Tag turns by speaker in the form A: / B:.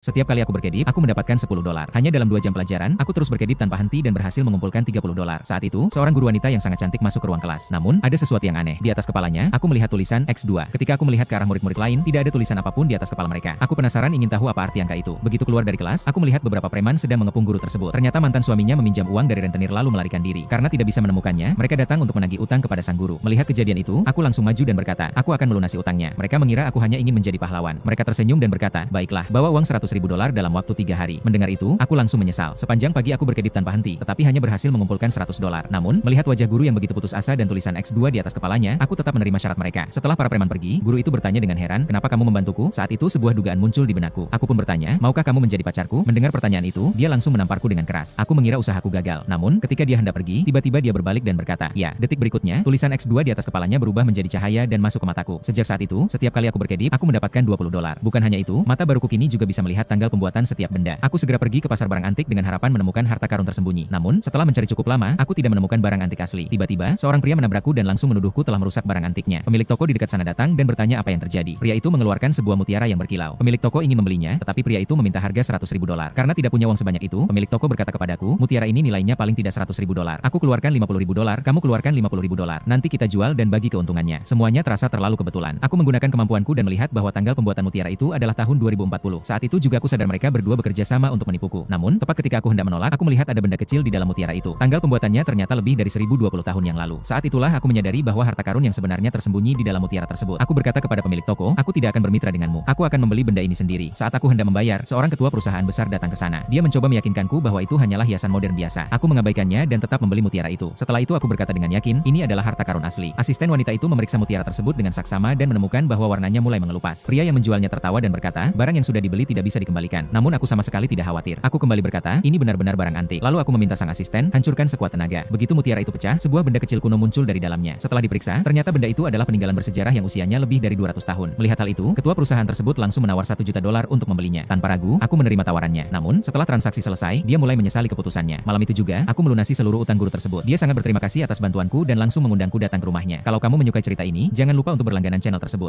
A: Setiap kali aku berkedip, aku mendapatkan $10. Hanya dalam 2 jam pelajaran, aku terus berkedip tanpa henti dan berhasil mengumpulkan $30. Saat itu, seorang guru wanita yang sangat cantik masuk ke ruang kelas. Namun, ada sesuatu yang aneh. Di atas kepalanya, aku melihat tulisan X2. Ketika aku melihat ke arah murid-murid lain, tidak ada tulisan apapun di atas kepala mereka. Aku penasaran ingin tahu apa arti angka itu. Begitu keluar dari kelas, aku melihat beberapa preman sedang mengepung guru tersebut. Ternyata mantan suaminya meminjam uang dari rentenir lalu melarikan diri. Karena tidak bisa menemukannya, mereka datang untuk menagih utang kepada sang guru. Melihat kejadian itu, aku langsung maju dan berkata, aku akan melunasi utangnya. Mereka mengira aku hanya ingin menjadi pahlawan. Mereka tersenyum dan berkata, baiklah, bawa uang $100.000 dalam waktu 3 hari. Mendengar itu, aku langsung menyesal. Sepanjang pagi aku berkedip tanpa henti, tetapi hanya berhasil mengumpulkan $100. Namun, melihat wajah guru yang begitu putus asa dan tulisan X2 di atas kepalanya, aku tetap menerima syarat mereka. Setelah para preman pergi, guru itu bertanya dengan heran, kenapa kamu membantuku? Saat itu sebuah dugaan muncul di benakku. Aku pun bertanya, maukah kamu menjadi pacarku? Mendengar pertanyaan itu, dia langsung menamparku dengan keras. Aku mengira usahaku gagal. Namun, ketika dia hendak pergi, tiba-tiba dia berbalik dan berkata, ya. Detik berikutnya, tulisan X2 di atas kepalanya berubah menjadi cahaya dan masuk ke mataku. Sejak saat itu, setiap kali aku berkedip, aku mendapatkan $20. Bukan hanya itu, mata baruku kini juga bisa melihat tanggal pembuatan setiap benda. Aku segera pergi ke pasar barang antik dengan harapan menemukan harta karun tersembunyi. Namun, setelah mencari cukup lama, aku tidak menemukan barang antik asli. Tiba-tiba, seorang pria menabrakku dan langsung menuduhku telah merusak barang antiknya. Pemilik toko di dekat sana datang dan bertanya apa yang terjadi. Pria itu mengeluarkan sebuah mutiara yang berkilau. Pemilik toko ingin membelinya, tetapi pria itu meminta harga $100.000. Karena tidak punya uang sebanyak itu, pemilik toko berkata kepadaku, mutiara ini nilainya paling tidak $100.000. Aku keluarkan $50.000, kamu keluarkan $50.000. Nanti kita jual dan bagi keuntungannya. Semuanya terasa terlalu kebetulan. Aku menggunakan kemampuanku dan melihat bahwa tanggal pembuatan mutiara itu adalah tahun 2040. Saat itu juga aku sadar mereka berdua bekerja sama untuk menipuku. Namun, tepat ketika aku hendak menolak, aku melihat ada benda kecil di dalam mutiara itu. Tanggal pembuatannya ternyata lebih dari 1020 tahun yang lalu. Saat itulah aku menyadari bahwa harta karun yang sebenarnya tersembunyi di dalam mutiara tersebut. Aku berkata kepada pemilik toko, aku tidak akan bermitra denganmu. Aku akan membeli benda ini sendiri. Saat aku hendak membayar, seorang ketua perusahaan besar datang ke sana. Dia mencoba meyakinkanku bahwa itu hanyalah hiasan modern biasa. Aku mengabaikannya dan tetap membeli mutiara itu. Setelah itu aku berkata dengan yakin, ini adalah harta karun asli. Asisten wanita itu memeriksa mutiara tersebut dengan saksama dan menemukan bahwa warnanya mulai mengelupas. Pria yang menjualnya tertawa dan berkata, barang yang sudah dibeli tidak bisa dikembalikan. Namun aku sama sekali tidak khawatir. Aku kembali berkata, ini benar-benar barang antik. Lalu aku meminta sang asisten, hancurkan sekuat tenaga. Begitu mutiara itu pecah, sebuah benda kecil kuno muncul dari dalamnya. Setelah diperiksa, ternyata benda itu adalah peninggalan bersejarah yang usianya lebih dari 200 tahun. Melihat hal itu, ketua perusahaan tersebut langsung menawar $1 juta untuk membelinya. Tanpa ragu, aku menerima tawarannya. Namun, setelah transaksi selesai, dia mulai menyesali keputusannya. Malam itu juga, aku melunasi seluruh utang guru tersebut. Dia sangat berterima kasih atas bantuanku dan langsung mengundangku datang ke rumahnya. Kalau kamu menyukai cerita ini, jangan lupa untuk berlangganan channel tersebut.